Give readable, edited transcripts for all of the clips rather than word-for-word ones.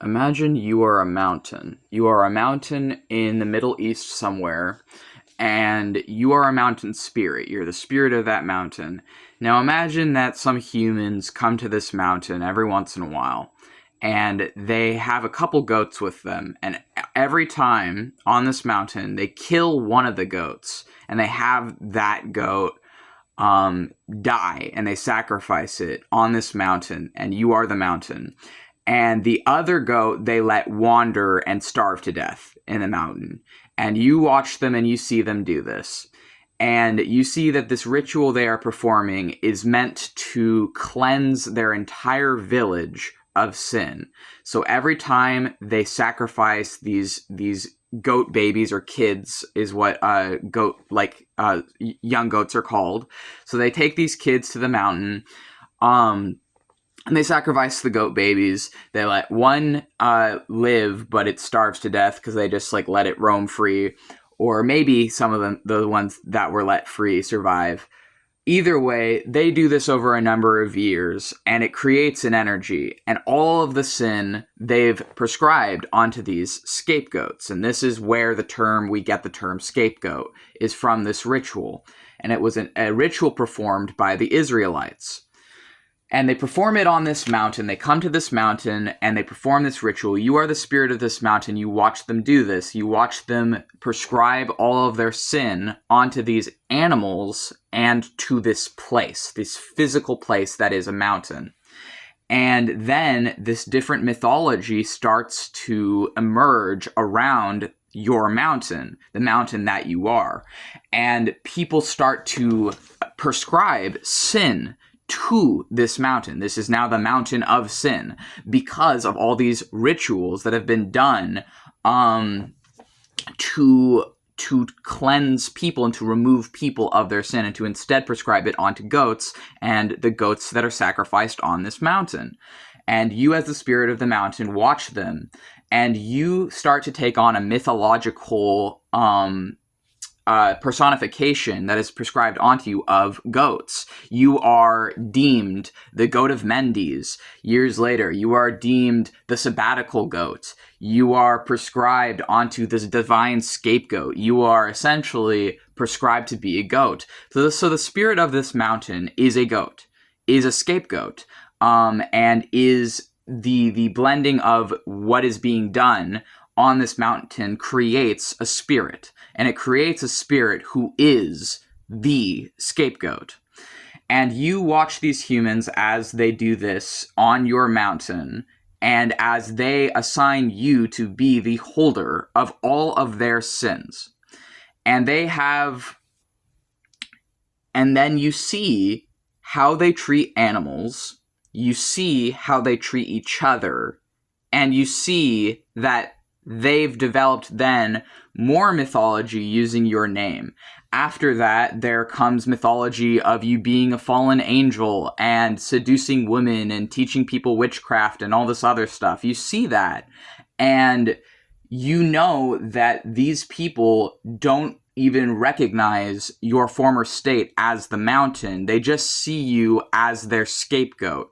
Imagine you are a mountain. You are a mountain in the Middle East somewhere, and you are a mountain spirit. You're the spirit of that mountain. Now imagine that some humans come to this mountain every once in a while, and they have a couple goats with them, and every time on this mountain, they kill one of the goats, and they have that goat die, and they sacrifice it on this mountain, and you are the mountain. And the other goat they let wander and starve to death in the mountain. And you watch them and you see them do this. And you see that this ritual they are performing is meant to cleanse their entire village of sin. So every time they sacrifice these goat babies or kids is what young goats are called. So they take these kids to the mountain. And they sacrifice the goat babies. They let one live, but it starves to death because they just let it roam free. Or maybe some of them, the ones that were let free, survive. Either way, they do this over a number of years, and it creates an energy. And all of the sin they've prescribed onto these scapegoats. And this is where we get the term scapegoat, is from this ritual. And it was a ritual performed by the Israelites. And they perform it on this mountain. They come to this mountain and they perform this ritual. You are the spirit of this mountain. You watch them do this. You watch them prescribe all of their sin onto these animals and to this place, this physical place that is a mountain. And then this different mythology starts to emerge around your mountain, the mountain that you are. And people start to prescribe sin to this mountain. This is now the mountain of sin because of all these rituals that have been done to cleanse people and to remove people of their sin, and to instead prescribe it onto goats and the goats that are sacrificed on this mountain. And you, as the spirit of the mountain, watch them, and you start to take on a mythological personification that is prescribed onto you of goats. You are deemed the goat of Mendes. Years later, you are deemed the sabbatical goat. You are prescribed onto this divine scapegoat. You are essentially prescribed to be a goat. So the spirit of this mountain is a goat, is a scapegoat, and is the blending of what is being done on this mountain creates a spirit. And it creates a spirit who is the scapegoat. And you watch these humans as they do this on your mountain, and as they assign you to be the holder of all of their sins. And then you see how they treat animals, you see how they treat each other, and you see that they've developed then more mythology using your name. After that, there comes mythology of you being a fallen angel and seducing women and teaching people witchcraft and all this other stuff. You see that, and you know that these people don't even recognize your former state as the mountain. They just see you as their scapegoat.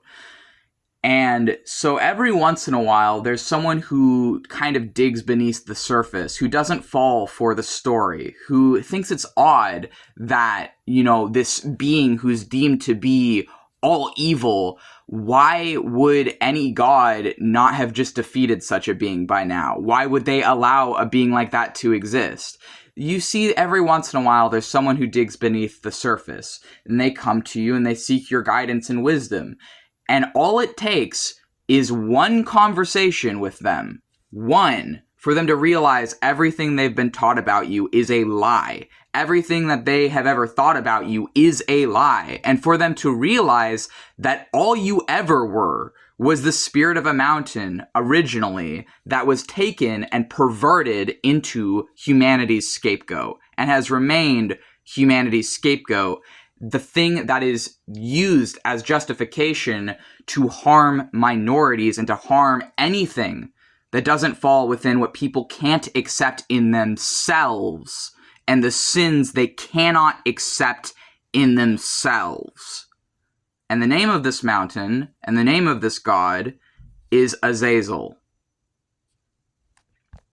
And so every once in a while, there's someone who kind of digs beneath the surface, who doesn't fall for the story, who thinks it's odd that, this being who's deemed to be all evil, why would any god not have just defeated such a being by now? Why would they allow a being like that to exist? You see every once in a while there's someone who digs beneath the surface, and they come to you and they seek your guidance and wisdom. And all it takes is one conversation with them, for them to realize everything they've been taught about you is a lie. Everything that they have ever thought about you is a lie. And for them to realize that all you ever were was the spirit of a mountain originally that was taken and perverted into humanity's scapegoat and has remained humanity's scapegoat, the thing that is used as justification to harm minorities and to harm anything that doesn't fall within what people can't accept in themselves and the sins they cannot accept in themselves. And the name of this mountain and the name of this god is Azazel.